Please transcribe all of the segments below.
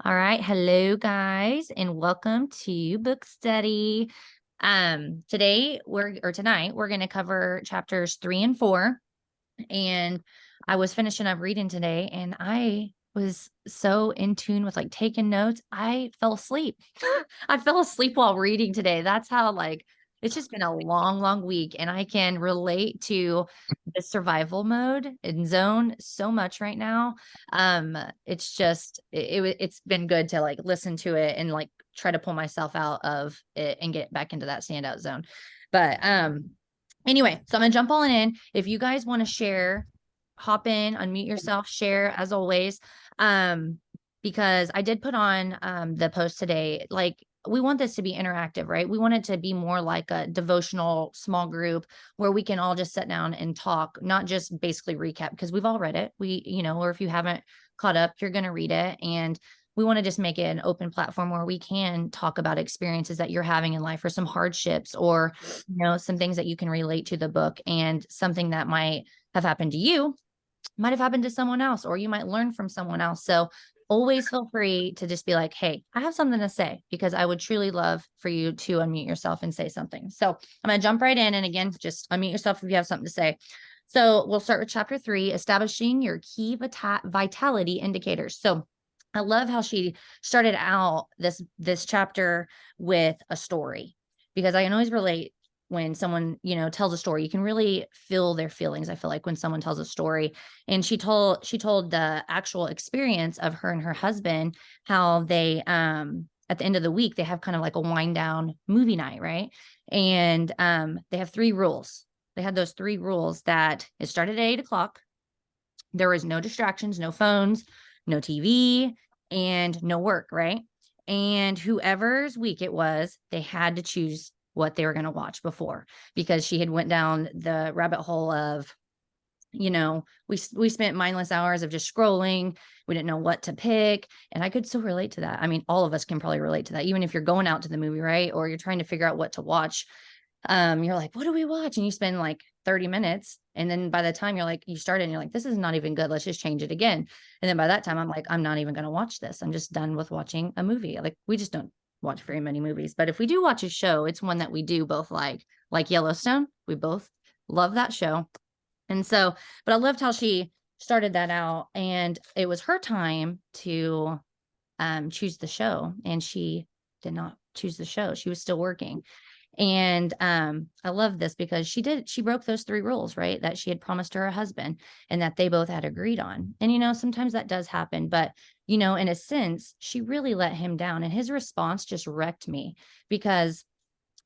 All right. Hello, guys, and welcome to Book Study. Tonight we're going to cover chapters 3 and 4. And I was finishing up reading today, and I was so in tune with like taking notes. I fell asleep. I fell asleep while reading today. That's how it's just been a long, long week, and I can relate to the survival mode and zone so much right now. It's just it's been good to like listen to it and like try to pull myself out of it and get back into that standout zone. But anyway, so I'm gonna jump all in. If you guys want to share, hop in, unmute yourself, share as always. Um, because I did put on the post today, like we want this to be interactive, right? We want it to be more like a devotional small group where we can all just sit down and talk, not just basically recap because we've all read it. Or if you haven't caught up, you're going to read it. And we want to just make it an open platform where we can talk about experiences that you're having in life or some hardships or, some things that you can relate to the book and something that might have happened to you might have happened to someone else, or you might learn from someone else. So always feel free to just be like, hey, I have something to say, because I would truly love for you to unmute yourself and say something. So I'm going to jump right in. And again, just unmute yourself if you have something to say. So we'll start with chapter 3, establishing your key vitality indicators. So I love how she started out this chapter with a story, because I can always relate when someone, tells a story. You can really feel their feelings. I feel like when someone tells a story. And she told the actual experience of her and her husband, how they at the end of the week they have kind of like a wind down movie night, right? And they have 3 rules. They had those 3 rules that it started at 8 o'clock. There was no distractions, no phones, no TV, and no work, right? And whoever's week it was, they had to choose what they were going to watch before, because she had went down the rabbit hole of, we spent mindless hours of just scrolling. We didn't know what to pick. And I could still relate to that. I mean, all of us can probably relate to that, even if you're going out to the movie, right? Or you're trying to figure out what to watch. You're like, what do we watch? And you spend like 30 minutes. And then by the time you started and you're like, this is not even good. Let's just change it again. And then by that time, I'm like, I'm not even going to watch this. I'm just done with watching a movie. Like, we just don't watch very many movies. But if we do watch a show, it's one that we do both like Yellowstone. We both love that show. And so, but I loved how she started that out, and it was her time to choose the show. And she did not choose the show. She was still working. And I love this because she broke those 3 rules, right? That she had promised to her husband and that they both had agreed on. And, sometimes that does happen, but, in a sense, she really let him down. And his response just wrecked me, because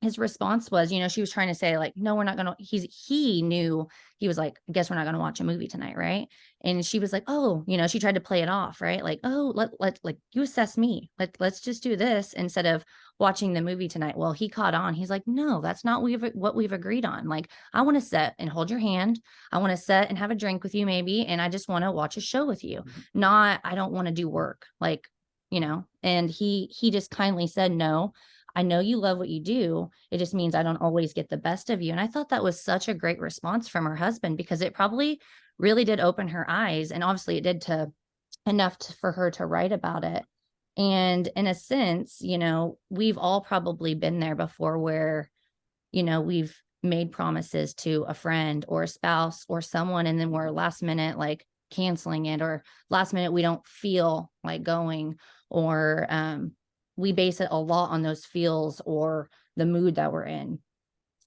his response was, she was trying to say like, no, we're not going to, he knew. He was like, I guess we're not going to watch a movie tonight. Right. And she was like, oh, she tried to play it off, right? Like, oh, let like, you assess me. Let's just do this instead of watching the movie tonight. Well, he caught on. He's like, no, that's not what we've agreed on. Like, I want to sit and hold your hand. I want to sit and have a drink with you maybe. And I just want to watch a show with you. Not, I don't want to do work. Like, and he just kindly said, no, I know you love what you do. It just means I don't always get the best of you. And I thought that was such a great response from her husband, because it probably really did open her eyes. And obviously it did for her to write about it. And in a sense, we've all probably been there before, where, we've made promises to a friend or a spouse or someone, and then we're last minute like canceling it, or last minute we don't feel like going, or we base it a lot on those feels or the mood that we're in.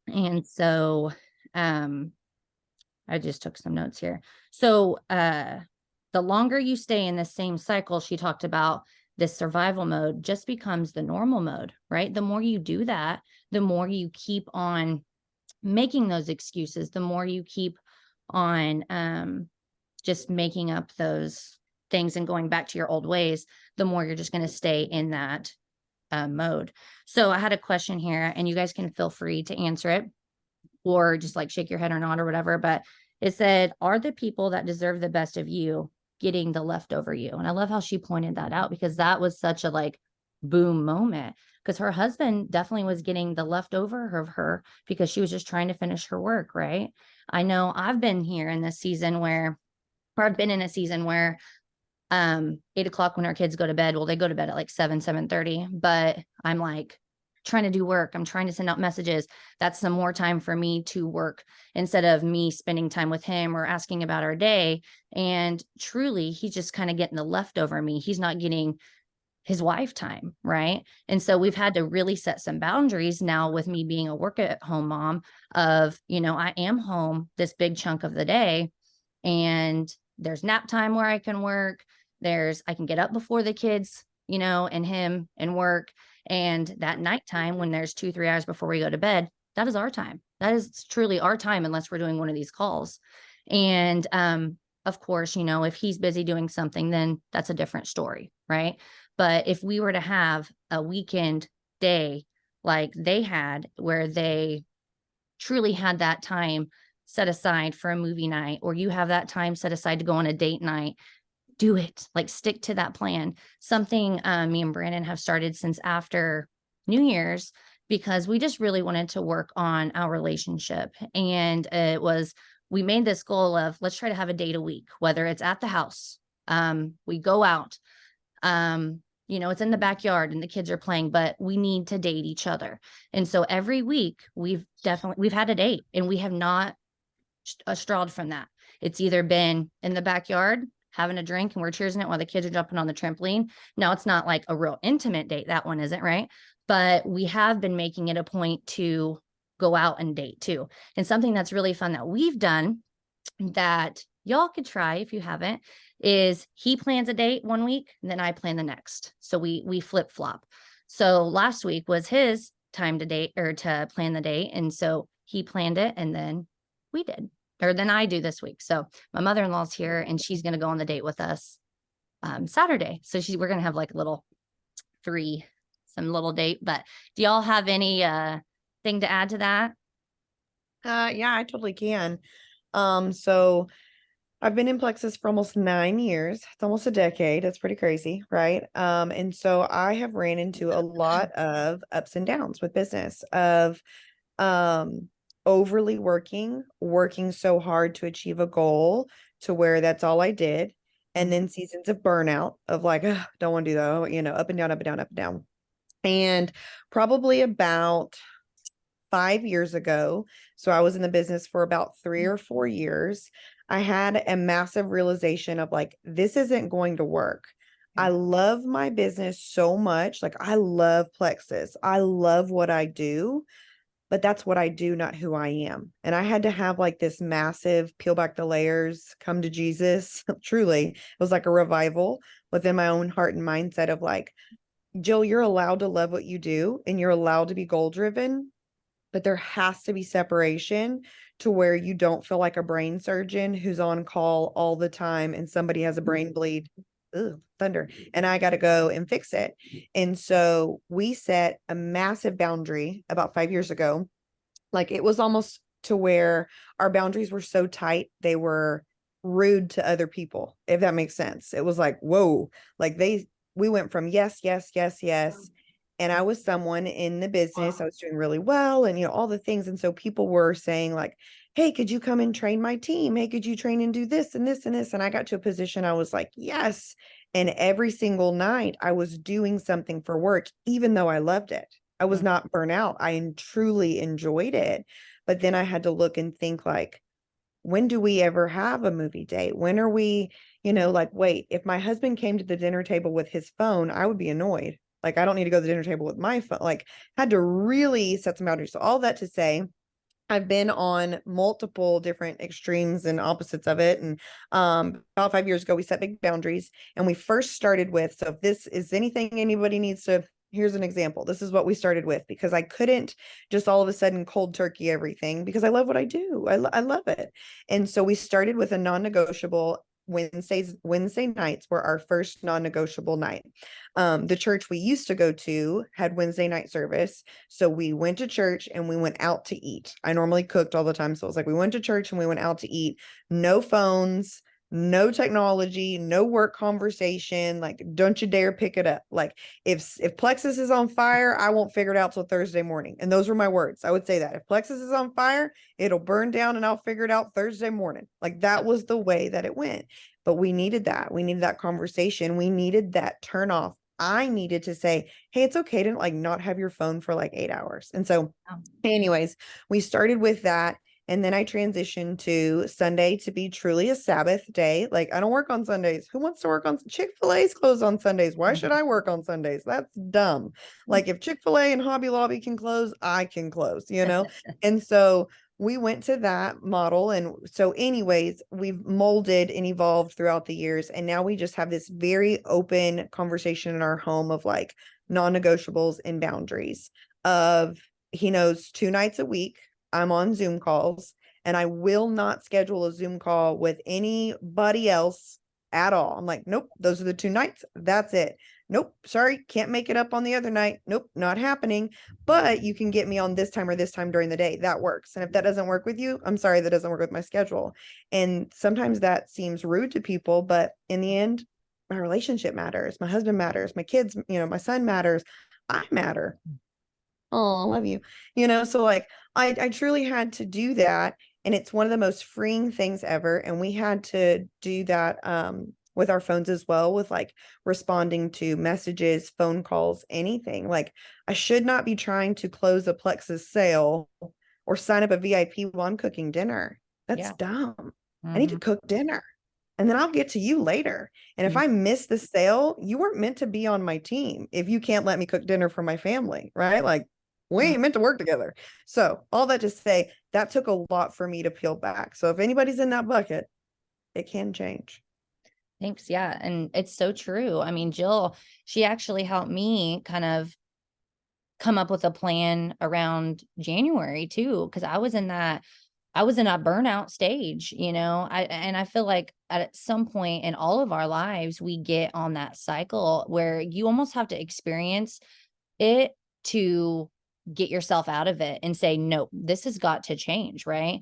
And so I just took some notes here. So the longer you stay in the same cycle, she talked about, this survival mode just becomes the normal mode, right? The more you do that, the more you keep on making those excuses, the more you keep on just making up those things and going back to your old ways, the more you're just going to stay in that mode. So I had a question here, and you guys can feel free to answer it, or just like shake your head or not or whatever. But it said, are the people that deserve the best of you getting the leftover you? And I love how she pointed that out, because that was such a like boom moment, because her husband definitely was getting the leftover of her because she was just trying to finish her work, right? I know I've been here in this season where, or I've been in a season where 8 o'clock when our kids go to bed. Well, they go to bed at like 7:30, but I'm like trying to do work. I'm trying to send out messages. That's some more time for me to work instead of me spending time with him or asking about our day. And truly, he's just kind of getting the leftover me. He's not getting his wife time, right? And so we've had to really set some boundaries now with me being a work at home mom of, I am home this big chunk of the day, and there's nap time where I can work. I can get up before the kids, and him and work. And that nighttime when there's 2, 3 hours before we go to bed, that is our time. That is truly our time, unless we're doing one of these calls. And, of course, if he's busy doing something, then that's a different story, right? But if we were to have a weekend day like they had, where they truly had that time set aside for a movie night, or you have that time set aside to go on a date night, do it. Like, stick to that plan. Something me and Brandon have started since after New Year's, because we just really wanted to work on our relationship. And we made this goal of, let's try to have a date a week, whether it's at the house, we go out, it's in the backyard and the kids are playing, but we need to date each other. And so every week we've had a date, and we have not strawed from that. It's either been in the backyard having a drink and we're cheersing it while the kids are jumping on the trampoline. Now, it's not like a real intimate date. That one isn't, right? But we have been making it a point to go out and date too. And something that's really fun that we've done that y'all could try if you haven't is he plans a date one week and then I plan the next. So we flip flop. So last week was his time to date, or to plan the date. And so he planned it, and then we did, or then I do this week. So my mother-in-law's here, and she's going to go on the date with us Saturday. So we're going to have like a little some little date. But do y'all have any thing to add to that? Yeah, I totally can. So I've been in Plexus for almost 9 years. It's almost a decade. That's pretty crazy, right? And so I have ran into a lot of ups and downs with business of overly working so hard to achieve a goal to where that's all I did. And then seasons of burnout of like, "Ugh, don't want to do that, up and down, up and down, up and down." And probably about 5 years ago, so I was in the business for about 3 or 4 years, I had a massive realization of like, this isn't going to work. I love my business so much. Like, I love Plexus. I love what I do, but that's what I do, not who I am. And I had to have like this massive peel back the layers, come to Jesus. Truly, it was like a revival within my own heart and mindset of like, Jill, you're allowed to love what you do and you're allowed to be goal driven, but there has to be separation to where you don't feel like a brain surgeon who's on call all the time and somebody has a brain bleed. Ugh, thunder. And I got to go and fix it. And so we set a massive boundary about 5 years ago. Like, it was almost to where our boundaries were so tight, they were rude to other people, if that makes sense. It was like, whoa, like we went from yes, yes, yes, yes. And I was someone in the business, I was doing really well and, all the things. And so people were saying like, hey, could you come and train my team? Hey, could you train and do this and this and this? And I got to a position, I was like, yes. And every single night I was doing something for work, even though I loved it. I was not burnt out. I truly enjoyed it. But then I had to look and think like, when do we ever have a movie date? When are we, like, wait, if my husband came to the dinner table with his phone, I would be annoyed. Like, I don't need to go to the dinner table with my phone. Like, had to really set some boundaries. So all that to say, I've been on multiple different extremes and opposites of it. And about 5 years ago, we set big boundaries. And we first started with, so if this is anything anybody needs to, here's an example. This is what we started with, because I couldn't just all of a sudden cold turkey everything, because I love what I do. I love it. And so we started with a non-negotiable. Wednesday nights were our first non-negotiable night. The church we used to go to had Wednesday night service. So we went to church and we went out to eat. I normally cooked all the time. So it was like, we went to church and we went out to eat. No phones, no technology, no work conversation. Like, don't you dare pick it up. Like, if Plexus is on fire, I won't figure it out till Thursday morning. And those were my words. I would say that if Plexus is on fire, it'll burn down and I'll figure it out Thursday morning. Like, that was the way that it went. but we needed that. We needed that conversation. We needed that turn off. I needed to say, hey, it's okay to like not have your phone for like 8 hours. And so, Oh, anyways, we started with that. And then I transitioned to Sunday to be truly a Sabbath day. Like, I don't work on Sundays. Who wants to work on Chick-fil-A's closed on Sundays? Why should I work on Sundays? That's dumb. Like, if Chick-fil-A and Hobby Lobby can close, I can close, you know? And so we went to that model. And so, anyways, we've molded and evolved throughout the years. And now we just have this very open conversation in our home of like non-negotiables and boundaries of he knows 2 nights a week I'm on Zoom calls, and I will not schedule a Zoom call with anybody else at all. I'm like, nope, those are the 2 nights. That's it. Nope, sorry, can't make it up on the other night. Nope, not happening. But you can get me on this time or this time during the day. That works. And if that doesn't work with you, I'm sorry, that doesn't work with my schedule. And sometimes that seems rude to people, but in the end, my relationship matters. My husband matters. My kids, my son matters. I matter. Oh, I love you. So like I truly had to do that. And it's one of the most freeing things ever. And we had to do that with our phones as well, with like responding to messages, phone calls, anything. Like I should not be trying to close a Plexus sale or sign up a VIP while I'm cooking dinner. That's yeah. dumb. I need to Mhm. cook dinner. And then I'll get to you later. And if Mhm. I miss the sale, you weren't meant to be on my team if you can't let me cook dinner for my family, right? Like we Mhm. ain't meant to work together. So all that to say, that took a lot for me to peel back. So if anybody's in that bucket, it can change. Thanks. Yeah. And it's so true. I mean, Jill, she actually helped me kind of come up with a plan around January too, because I was in a burnout stage, and I feel like at some point in all of our lives, we get on that cycle where you almost have to experience it to get yourself out of it and say, no, this has got to change, right?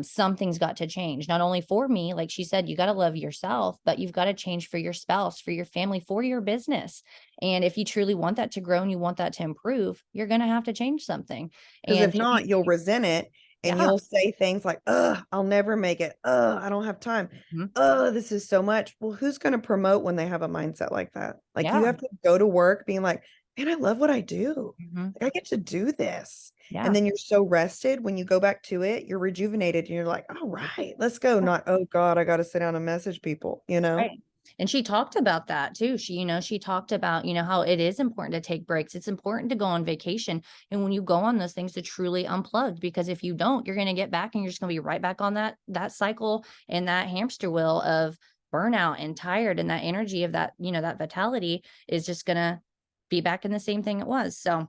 Something's got to change, not only for me, like she said, you got to love yourself, but you've got to change for your spouse, for your family, for your business. And if you truly want that to grow and you want that to improve, you're going to have to change something. Because And if not, you'll resent it and yeah. you'll say things like, I'll never make it. I don't have time. Mhm. This is so much. Well, who's going to promote when they have a mindset like that? Like you Yeah. have to go to work being like, man, I love what I do. Mhm. Like I get to do this. And Yeah. then you're so rested when you go back to it, you're rejuvenated and you're like, all right, let's go. Not, oh God, I got to sit down and message people. Right. And she talked about that too. She talked about, how it is important to take breaks. It's important to go on vacation. And when you go on those things to truly unplug, because if you don't, you're going to get back and you're just going to be right back on that cycle and that hamster wheel of burnout and tired, and that energy of that, that vitality is just going to be back in the same thing it was. So,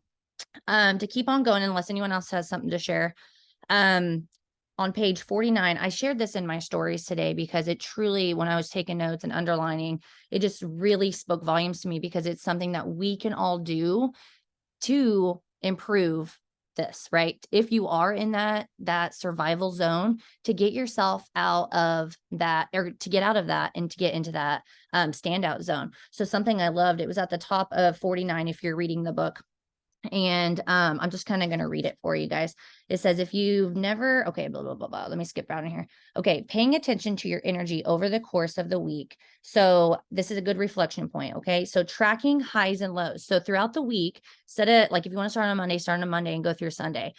to keep on going, unless anyone else has something to share, um, on page 49, I shared this in my stories today because it truly, when I was taking notes and underlining, it just really spoke volumes to me because it's something that we can all do to improve this, right? If you are in that survival zone, to get yourself out of that, or to get out of that and to get into that standout zone. So something I loved, it was at the top of 49 if you're reading the book. And I'm just kind of going to read it for you guys. It says, if you've never, okay, blah, blah, blah, blah. Let me skip down in here. Okay. Paying attention to your energy over the course of the week. So this is a good reflection point. Okay. So tracking highs and lows. So throughout the week, set it like if you want to start on Monday, start on Monday and go through Sunday.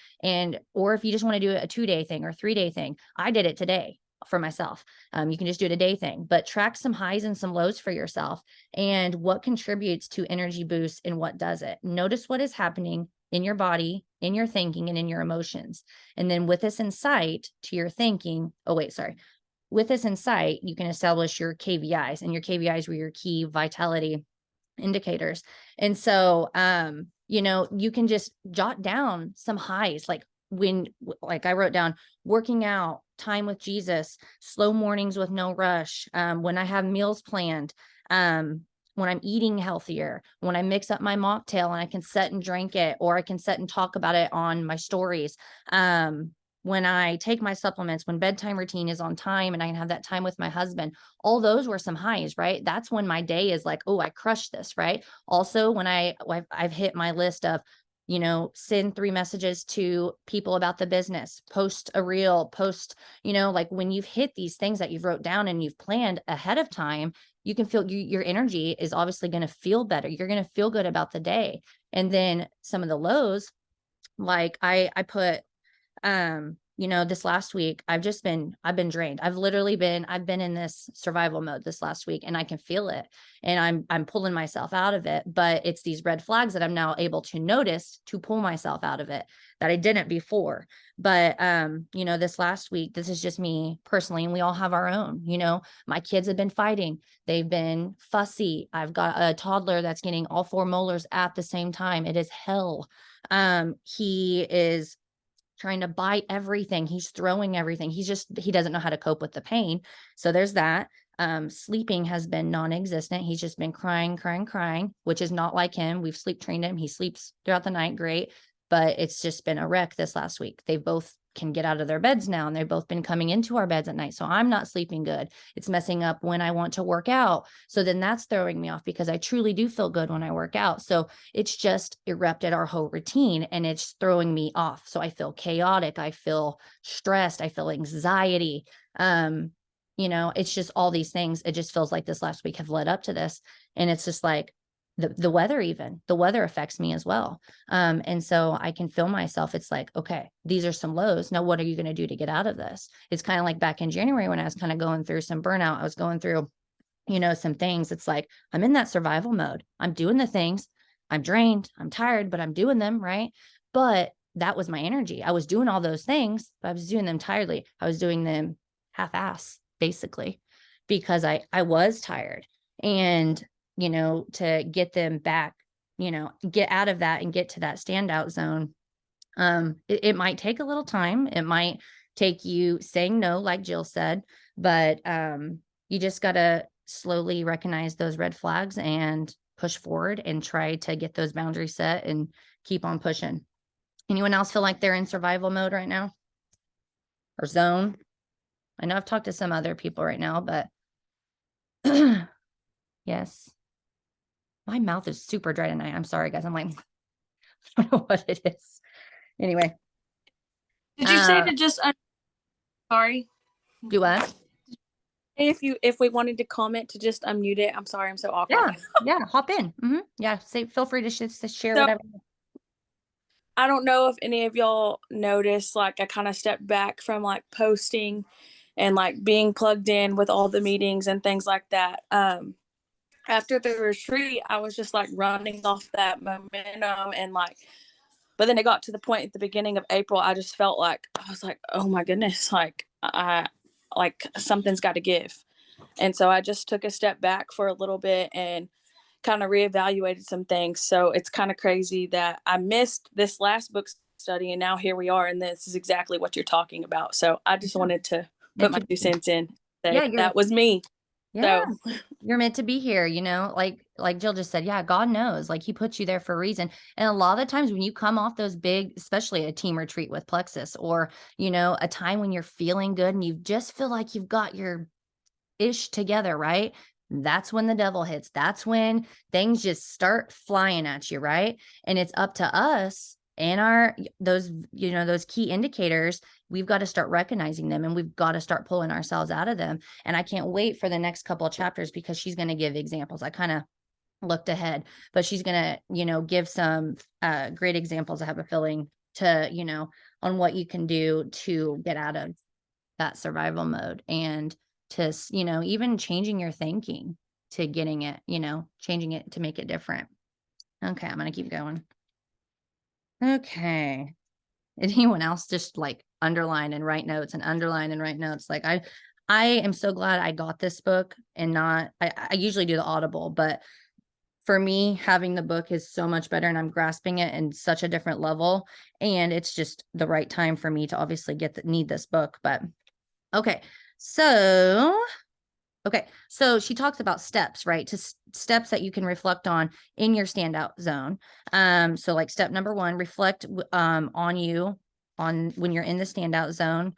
Or if you just want to do a 2-day thing or 3-day thing, I did it today for myself. You can just do it a day thing, but track some highs and some lows for yourself and what contributes to energy boost and what doesn't. Notice what is happening in your body, in your thinking, and in your emotions. And then with this insight to your thinking, with this insight, you can establish your KVIs, and your KVIs were your key vitality indicators. And so, you can just jot down some highs, like I wrote down working out, time with Jesus, slow mornings with no rush, when I have meals planned, when I'm eating healthier, when I mix up my mocktail and I can sit and drink it, or I can sit and talk about it on my stories. When I take my supplements, when bedtime routine is on time and I can have that time with my husband, all those were some highs, right? That's when my day is like, oh, I crushed this, right? Also, when I've hit my list of send 3 messages to people about the business, post a reel, post, like when you've hit these things that you've wrote down and you've planned ahead of time, you can feel your energy is obviously going to feel better. You're going to feel good about the day. And then some of the lows, like I put, this last week, I've been drained. I've been in this survival mode this last week, and I can feel it, and I'm pulling myself out of it, but it's these red flags that I'm now able to notice to pull myself out of it that I didn't before. But, this last week, this is just me personally, and we all have our own, my kids have been fighting. They've been fussy. I've got a toddler that's getting all 4 molars at the same time. It is hell. He is trying to bite everything. He's throwing everything. He doesn't know how to cope with the pain. So there's that. Sleeping has been non-existent. He's just been crying, which is not like him. We've sleep trained him. He sleeps throughout the night. Great. But it's just been a wreck this last week. They both can get out of their beds now, and they've both been coming into our beds at night. So I'm not sleeping good. It's messing up when I want to work out. So then that's throwing me off, because I truly do feel good when I work out. So it's just erupted our whole routine, and it's throwing me off. So I feel chaotic. I feel stressed. I feel anxiety. It's just all these things. It just feels like this last week have led up to this. And it's just like, the weather affects me as well. And so I can feel myself. It's like, okay, these are some lows. Now, what are you going to do to get out of this? It's kind of like back in January when I was kind of going through some burnout. I was going through, some things. It's like, I'm in that survival mode. I'm doing the things. I'm drained. I'm tired, but I'm doing them. Right. But that was my energy. I was doing all those things, but I was doing them tiredly. I was doing them half-ass, basically, because I was tired. And to get them back, get out of that and get to that standout zone. It might take a little time. It might take you saying no, like Jill said, but you just got to slowly recognize those red flags and push forward and try to get those boundaries set and keep on pushing. Anyone else feel like they're in survival mode right now or zone? I know I've talked to some other people right now, but yes. My mouth is super dry tonight. I'm sorry, guys. I'm like, I don't know what it is. Anyway. Did you say to just, sorry? Do what? If we wanted to comment to just unmute it. I'm sorry, I'm so awkward. Yeah, hop in. Yeah, feel free to share So, whatever. I don't know if any of y'all noticed, like, I kind of stepped back from like posting and like being plugged in with all the meetings and things like that. After the retreat, I was just like running off that momentum, and like, but then it got to the point at the beginning of April, I just felt like, I was like, oh my goodness, like something's got to give. And so I just took a step back for a little bit and kind of reevaluated some things. So it's kind of crazy that I missed this last book study, and now here we are, and this is exactly what you're talking about. So I just wanted to put my 2 cents in. That was me. Yeah, so you're meant to be here, like Jill just said. Yeah, God knows, like he put you there for a reason. And a lot of the times when you come off those big, especially a team retreat with Plexus, or a time when you're feeling good and you just feel like you've got your ish together, right? That's when the devil hits. That's when things just start flying at you, right? And it's up to us and those key indicators. We've got to start recognizing them, and we've got to start pulling ourselves out of them. And I can't wait for the next couple of chapters, because she's going to give examples. I kind of looked ahead, but she's going to, give some great examples. I have a feeling to, on what you can do to get out of that survival mode, and to, even changing your thinking to getting it, changing it to make it different. Okay. I'm going to keep going. Okay. Anyone else just like underline and write notes and underline and write notes? Like I am so glad I got this book and not, I usually do the Audible, but for me, having the book is so much better, and I'm grasping it in such a different level, and it's just the right time for me to obviously need this book. But okay. So she talks about steps, right? To steps that you can reflect on in your standout zone. So like step number 1, reflect on you when you're in the standout zone,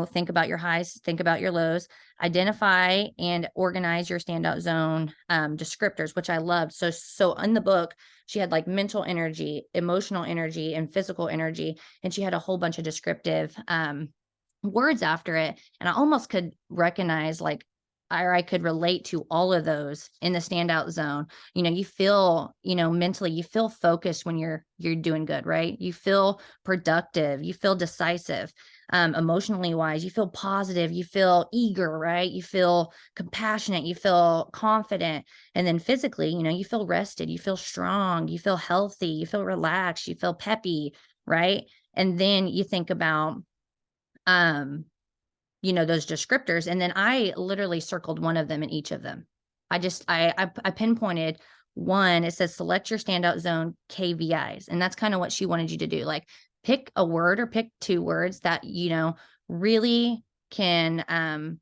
think about your highs, think about your lows, identify and organize your standout zone descriptors, which I loved. So in the book, she had like mental energy, emotional energy, and physical energy. And she had a whole bunch of descriptive words after it. And I almost could recognize I could relate to all of those in the standout zone. You feel, mentally, you feel focused when you're doing good, right? You feel productive, you feel decisive. Emotionally wise, you feel positive, you feel eager, right? You feel compassionate, you feel confident. And then physically, you feel rested, you feel strong, you feel healthy, you feel relaxed, you feel peppy, right? And then you think about, those descriptors. And then I literally circled one of them in each of them. I pinpointed one. It says select your standout zone KVIs. And that's kind of what she wanted you to do. Like pick a word or pick 2 words that, really can,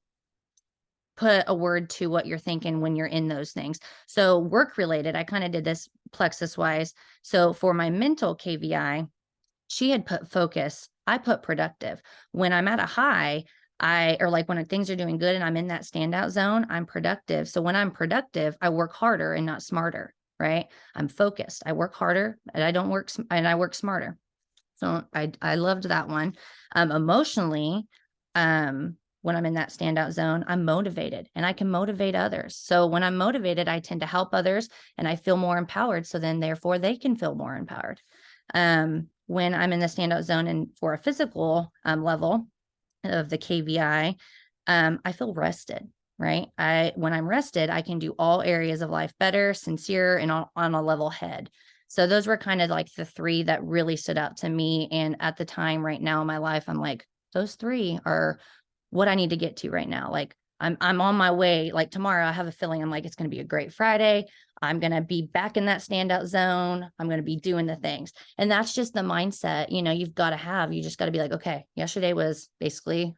put a word to what you're thinking when you're in those things. So work related, I kind of did this plexus wise. So for my mental KVI, she had put focus. I put productive. When I'm at a high, or like when things are doing good and I'm in that standout zone, I'm productive. So when I'm productive, I work harder and not smarter, right? I'm focused. I work harder and I work smarter. So I loved that one. Emotionally, when I'm in that standout zone, I'm motivated and I can motivate others. So when I'm motivated, I tend to help others and I feel more empowered. So then therefore they can feel more empowered. When I'm in the standout zone and for a physical level of the KVI, I feel rested, right? When I'm rested, I can do all areas of life better, sincere, and on a level head. So those were kind of like the 3 that really stood out to me. And at the time right now in my life, I'm like, those 3 are what I need to get to right now. Like I'm on my way. Like tomorrow I have a feeling I'm like, it's going to be a great Friday. I'm going to be back in that standout zone. I'm going to be doing the things. And that's just the mindset, you've got to have. You just got to be like, okay, yesterday was basically,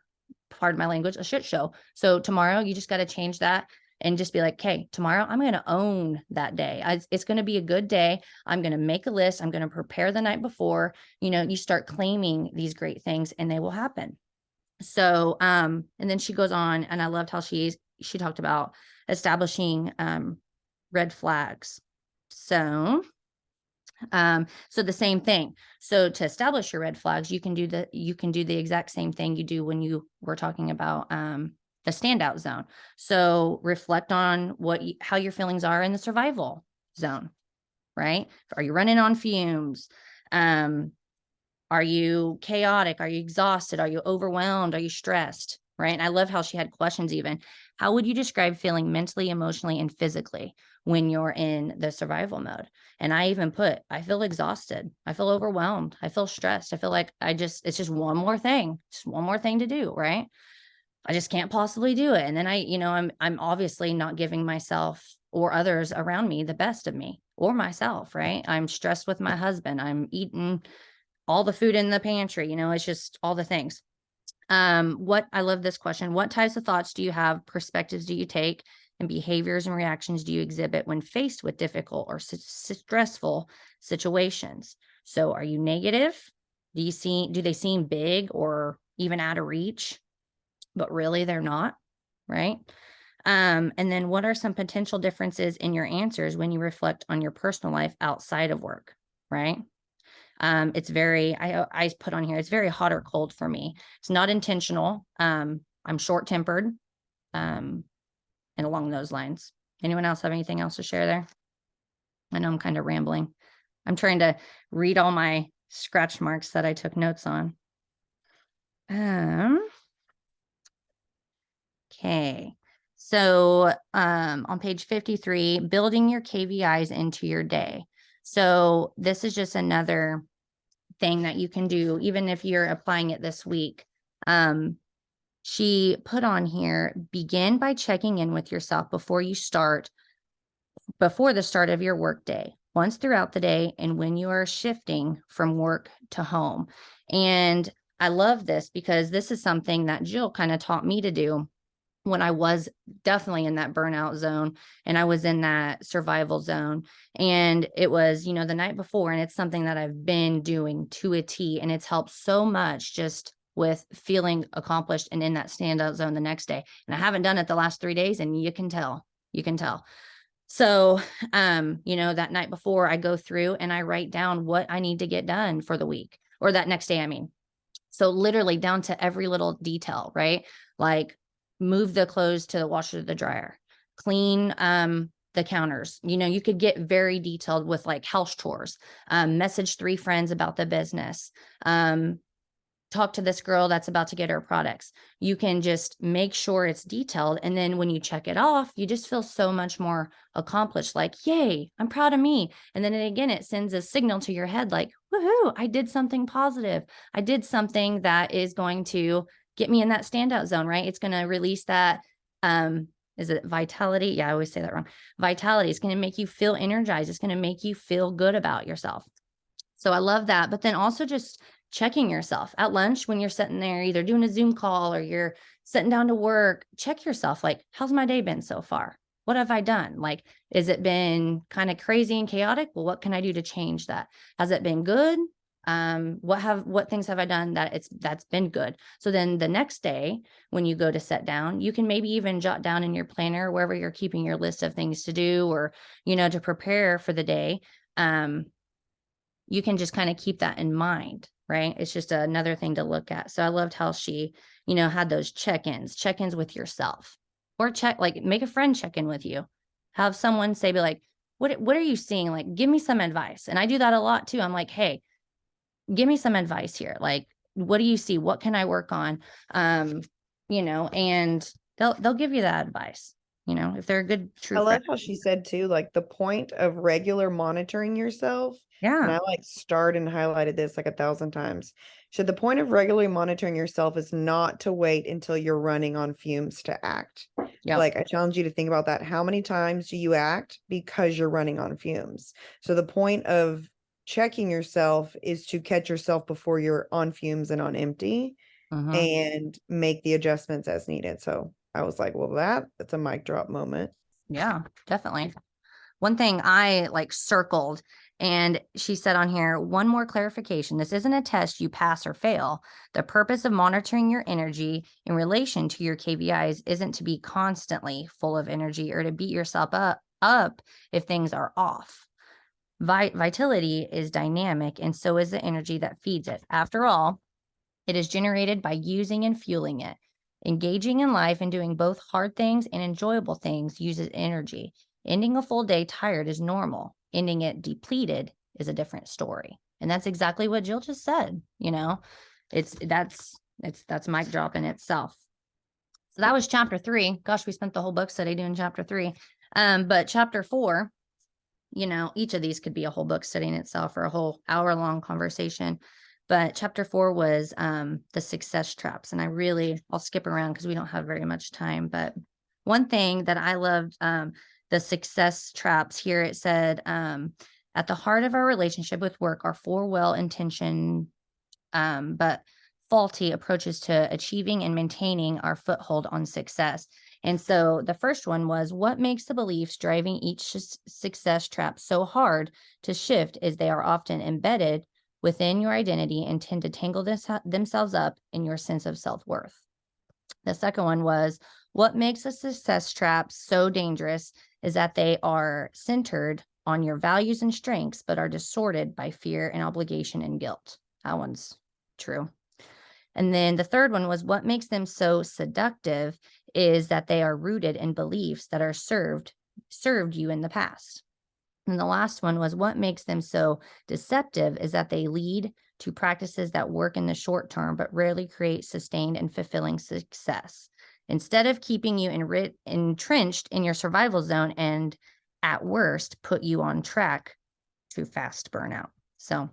pardon my language, a shit show. So tomorrow you just got to change that and just be like, okay, tomorrow I'm going to own that day. It's going to be a good day. I'm going to make a list. I'm going to prepare the night before. You start claiming these great things and they will happen. So, and then she goes on, and I loved how she talked about establishing red flags. So the same thing. So to establish your red flags, you can do the exact same thing you do when you were talking about the standout zone. So reflect on how your feelings are in the survival zone, right? Are you running on fumes? Are you chaotic? Are you exhausted? Are you overwhelmed? Are you stressed? Right. And I love how she had questions even. How would you describe feeling mentally, emotionally, and physically when you're in the survival mode? And I even put, I feel exhausted. I feel overwhelmed. I feel stressed. I feel like it's just one more thing, to do. Right. I just can't possibly do it. And then I'm obviously not giving myself or others around me the best of me or myself. Right. I'm stressed with my husband. I'm eating all the food in the pantry, it's just all the things. I love this question. What types of thoughts do you have, perspectives do you take, and behaviors and reactions do you exhibit when faced with difficult or stressful situations? So are you negative? Do they seem big or even out of reach, but really they're not, right? And then what are some potential differences in your answers when you reflect on your personal life outside of work, right? It's very, I put on here, it's very hot or cold for me. It's not intentional. I'm short-tempered, and along those lines. Anyone else have anything else to share there? I know I'm kind of rambling. I'm trying to read all my scratch marks that I took notes on. Okay. So, on page 53, building your KVIs into your day. So this is just another thing that you can do, even if you're applying it this week. She put on here, begin by checking in with yourself before the start of your work day, once throughout the day, and when you are shifting from work to home. And I love this because this is something that Jill kind of taught me to do when I was definitely in that burnout zone and I was in that survival zone. And it was, you know, the night before, and it's something that I've been doing to a T, and it's helped so much just with feeling accomplished and in that standout zone the next day. And I haven't done it the last 3 days, and you can tell. You can tell. So, you know, that night before I go through and I write down what I need to get done for the week or that next day, I mean. So literally down to every little detail, right? Like move the clothes to the washer to the dryer, clean the counters. You know, you could get very detailed with like house chores, message 3 friends about the business, talk to this girl that's about to get her products. You can just make sure it's detailed. And then when you check it off, you just feel so much more accomplished. Like, yay, I'm proud of me. And then again, it sends a signal to your head like, woohoo, I did something positive. I did something that is going to get me in that standout zone, right? It's going to release that, is it vitality? Yeah, I always say that wrong. Vitality is going to make you feel energized. It's going to make you feel good about yourself. So I love that. But then also just checking yourself at lunch when you're sitting there, either doing a Zoom call or you're sitting down to work, check yourself. Like, how's my day been so far? What have I done? Like, has it been kind of crazy and chaotic? Well, what can I do to change that? Has it been good? What things have I done that's been good? So then the next day, when you go to sit down, you can maybe even jot down in your planner, wherever you're keeping your list of things to do, or, you know, to prepare for the day. You can just kind of keep that in mind, right? It's just another thing to look at. So I loved how she, you know, had those check-ins with yourself, or like make a friend check in with you. Have someone say, be like, what are you seeing? Like, give me some advice. And I do that a lot too. I'm like, hey, give me some advice here. Like, what do you see? What can I work on? You know, and they'll give you that advice, you know, if they're a good true I love friend. how she said too, like the point of regular monitoring yourself. And Yeah. I like starred and highlighted this like 1,000 times. So the point of regularly monitoring yourself is not to wait until you're running on fumes to act. Yeah. Like I challenge you to think about that. How many times do you act because you're running on fumes? So the point of checking yourself is to catch yourself before you're on fumes and on empty, and make the adjustments as needed. So I was like, well, that's a mic drop moment. Yeah, definitely. One thing I like circled, and she said on here, one more clarification. This isn't a test you pass or fail. The purpose of monitoring your energy in relation to your KPIs isn't to be constantly full of energy or to beat yourself up if things are off. Vitality is dynamic, and so is the energy that feeds it. After all, it is generated by using and fueling it. Engaging in life and doing both hard things and enjoyable things uses energy. Ending a full day tired is normal. Ending it depleted is a different story. And that's exactly what Jill just said. You know, that's mic drop in itself. So that was chapter 3. Gosh, we spent the whole book study doing chapter 3. But chapter 4, you know, each of these could be a whole book study in itself or a whole hour-long conversation. But chapter 4 was the success traps. And I'll skip around because we don't have very much time. But one thing that I loved, the success traps here, it said, at the heart of our relationship with work are 4 well-intentioned, but faulty approaches to achieving and maintaining our foothold on success. And so the first one was, what makes the beliefs driving each success trap so hard to shift is they are often embedded within your identity and tend to tangle themselves up in your sense of self-worth. The second one was, what makes a success trap so dangerous is that they are centered on your values and strengths, but are distorted by fear and obligation and guilt. That one's true. And then the third one was, what makes them so seductive is that they are rooted in beliefs that are served you in the past. And the last one was, what makes them so deceptive is that they lead to practices that work in the short term, but rarely create sustained and fulfilling success. Instead of keeping you entrenched in your survival zone and at worst, put you on track to fast burnout. So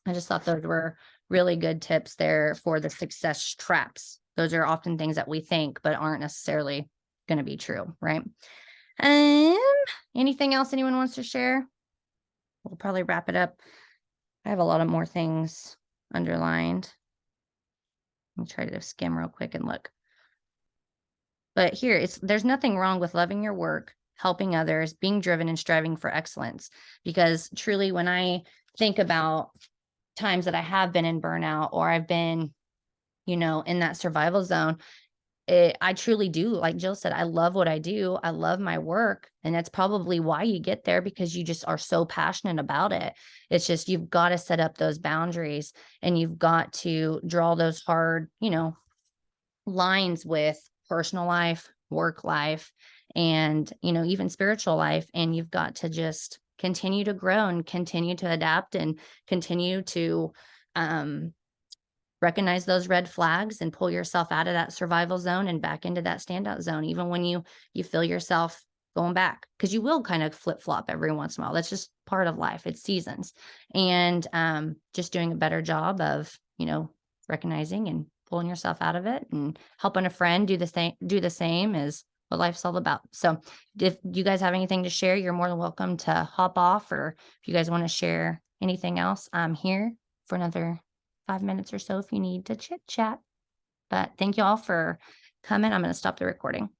I just thought those were really good tips there for the success traps. Those are often things that we think, but aren't necessarily going to be true, right? Anything else anyone wants to share? We'll probably wrap it up. I have a lot of more things underlined. Let me try to skim real quick and look. But here, there's nothing wrong with loving your work, helping others, being driven and striving for excellence. Because truly, when I think about times that I have been in burnout or I've been, in that survival zone, I truly do. Like Jill said, I love what I do. I love my work. And that's probably why you get there, because you just are so passionate about it. It's just, you've got to set up those boundaries and you've got to draw those hard, lines with personal life, work life, and, even spiritual life. And you've got to just continue to grow and continue to adapt and continue to, um, recognize those red flags and pull yourself out of that survival zone and back into that standout zone, even when you feel yourself going back, because you will kind of flip flop every once in a while. That's just part of life. It's seasons. And just doing a better job of recognizing and pulling yourself out of it, and helping a friend do the same is what life's all about. So if you guys have anything to share, you're more than welcome to hop off, or if you guys want to share anything else, I'm here for another 5 minutes or so if you need to chit chat. But thank you all for coming. I'm going to stop the recording.